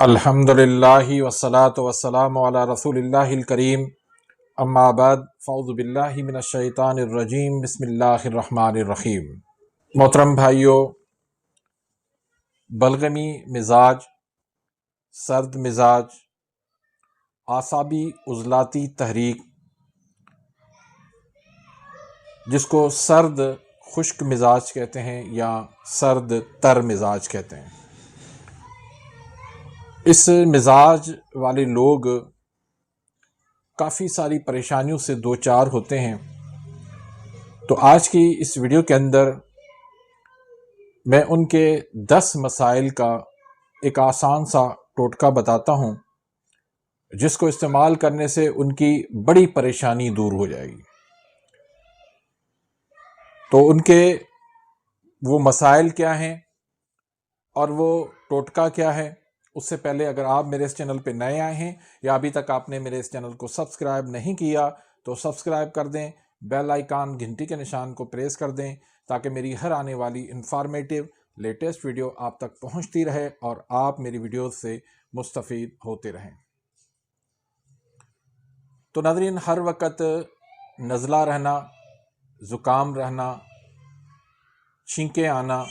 الحمدللہ والصلاة والسلام علی رسول اللہ الکریم اما بعد فاعوذ باللہ من الشیطان الرجیم بسم اللہ الرحمن الرحیم۔ محترم بھائیو، بلغمی مزاج، سرد مزاج، اعصابی عضلاتی تحریک، جس کو سرد خشک مزاج کہتے ہیں یا سرد تر مزاج کہتے ہیں، اس مزاج والے لوگ کافی ساری پریشانیوں سے دوچار ہوتے ہیں۔ تو آج کی اس ویڈیو کے اندر میں ان کے 10 مسائل کا ایک آسان سا ٹوٹکا بتاتا ہوں، جس کو استعمال کرنے سے ان کی بڑی پریشانی دور ہو جائے گی۔ تو ان کے وہ مسائل کیا ہیں اور وہ ٹوٹکا کیا ہے، اس سے پہلے اگر آپ میرے اس چینل پہ نئے آئے ہیں یا ابھی تک آپ نے میرے اس چینل کو سبسکرائب نہیں کیا تو سبسکرائب کر دیں، بیل آئیکن گھنٹی کے نشان کو پریس کر دیں تاکہ میری ہر آنے والی انفارمیٹیو لیٹسٹ ویڈیو آپ تک پہنچتی رہے اور آپ میری ویڈیوز سے مستفید ہوتے رہیں۔ تو ناظرین، ہر وقت نزلہ رہنا، زکام رہنا، چھینکیں آنا،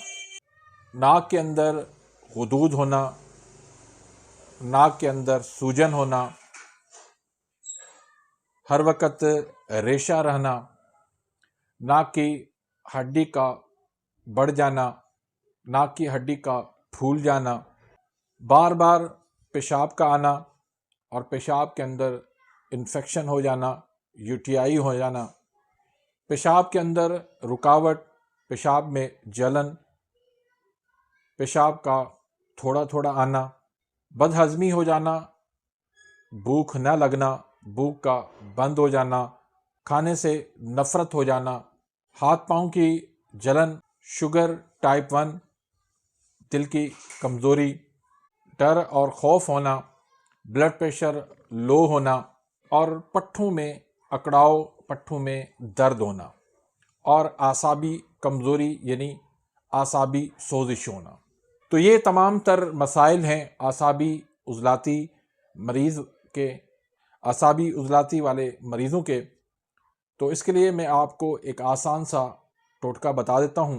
ناک کے اندر غدود ہونا، ناک کے اندر سوجن ہونا، ہر وقت ریشہ رہنا، ناک کی ہڈی کا بڑھ جانا، ناک کی ہڈی کا پھول جانا، بار بار پیشاب کا آنا اور پیشاب کے اندر انفیکشن ہو جانا، UTI ہو جانا، پیشاب کے اندر رکاوٹ، پیشاب میں جلن، پیشاب کا تھوڑا تھوڑا آنا، بد ہضمی ہو جانا، بھوک نہ لگنا، بھوک کا بند ہو جانا، کھانے سے نفرت ہو جانا، ہاتھ پاؤں کی جلن، شوگر ٹائپ 1، دل کی کمزوری، ڈر اور خوف ہونا، بلڈ پریشر لو ہونا اور پٹھوں میں اکڑاؤ، پٹھوں میں درد ہونا اور اعصابی کمزوری یعنی اعصابی سوزش ہونا۔ تو یہ تمام تر مسائل ہیں اعصابی عضلاتی والے مریضوں کے۔ تو اس کے لیے میں آپ کو ایک آسان سا ٹوٹکا بتا دیتا ہوں۔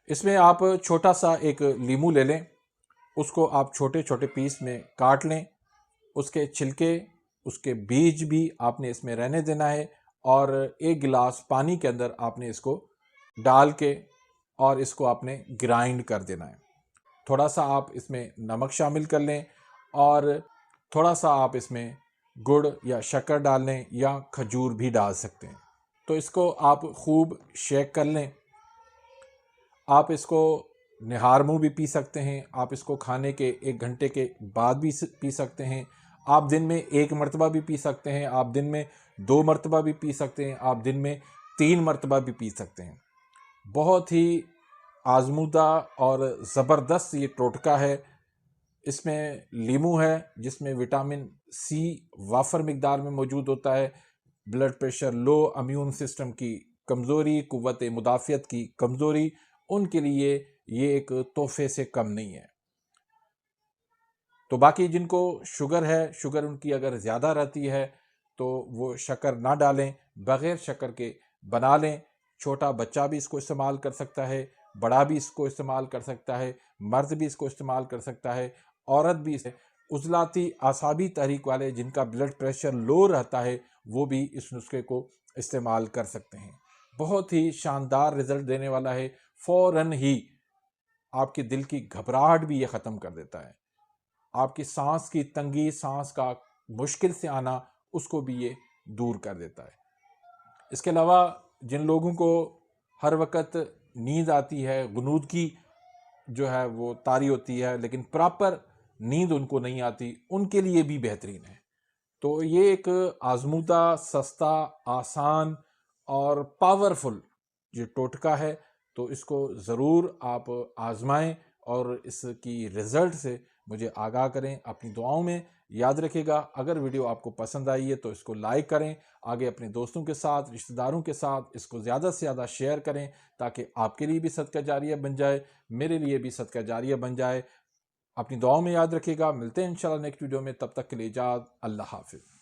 اس میں آپ چھوٹا سا ایک لیمو لے لیں، اس کو آپ چھوٹے چھوٹے پیس میں کاٹ لیں، اس کے چھلکے، اس کے بیج بھی آپ نے اس میں رہنے دینا ہے اور 1 گلاس پانی کے اندر آپ نے اس کو ڈال کے اور اس کو آپ نے گرائنڈ کر دینا ہے۔ تھوڑا سا آپ اس میں نمک شامل کر لیں اور تھوڑا سا آپ اس میں گڑ یا شکر ڈال لیں یا کھجور بھی ڈال سکتے ہیں۔ تو اس کو آپ خوب شیک کر لیں۔ آپ اس کو نہار منہ بھی پی سکتے ہیں، آپ اس کو کھانے کے 1 گھنٹے کے بعد بھی پی سکتے ہیں، آپ دن میں 1 مرتبہ بھی پی سکتے ہیں، آپ دن میں 2 مرتبہ بھی پی سکتے ہیں، آپ دن میں 3 مرتبہ بھی پی سکتے ہیں۔ بہت ہی آزمودہ اور زبردست یہ ٹوٹکا ہے۔ اس میں لیمو ہے جس میں وٹامن سی وافر مقدار میں موجود ہوتا ہے، بلڈ پریشر لو، امیون سسٹم کی کمزوری، قوت مدافعت کی کمزوری، ان کے لیے یہ ایک تحفے سے کم نہیں ہے۔ تو باقی جن کو شوگر ہے، شوگر ان کی اگر زیادہ رہتی ہے تو وہ شکر نہ ڈالیں، بغیر شکر کے بنا لیں۔ چھوٹا بچہ بھی اس کو استعمال کر سکتا ہے، بڑا بھی اس کو استعمال کر سکتا ہے، مرد بھی اس کو استعمال کر سکتا ہے، عورت بھی اسے۔ عضلاتی اعصابی تحریک والے جن کا بلڈ پریشر لو رہتا ہے وہ بھی اس نسخے کو استعمال کر سکتے ہیں۔ بہت ہی شاندار رزلٹ دینے والا ہے، فوراً ہی آپ کے دل کی گھبراہٹ بھی یہ ختم کر دیتا ہے، آپ کی سانس کی تنگی، سانس کا مشکل سے آنا، اس کو بھی یہ دور کر دیتا ہے۔ اس کے علاوہ جن لوگوں کو ہر وقت نیند آتی ہے، غنودگی جو ہے وہ طاری ہوتی ہے لیکن پراپر نیند ان کو نہیں آتی، ان کے لیے بھی بہترین ہے۔ تو یہ ایک آزمودہ، سستا، آسان اور پاورفل یہ ٹوٹکا ہے، تو اس کو ضرور آپ آزمائیں اور اس کی رزلٹ سے مجھے آگاہ کریں اپنی دعاؤں میں۔ یاد رکھے گا، اگر ویڈیو آپ کو پسند آئی ہے تو اس کو لائک کریں، آگے اپنے دوستوں کے ساتھ، رشتہ داروں کے ساتھ اس کو زیادہ سے زیادہ شیئر کریں تاکہ آپ کے لیے بھی صدقہ جاریہ بن جائے، میرے لیے بھی صدقہ جاریہ بن جائے۔ اپنی دعاؤں میں یاد رکھیے گا. ملتے ہیں انشاءاللہ نیکسٹ ویڈیو میں. تب تک کے لیے اجازت. اللہ حافظ.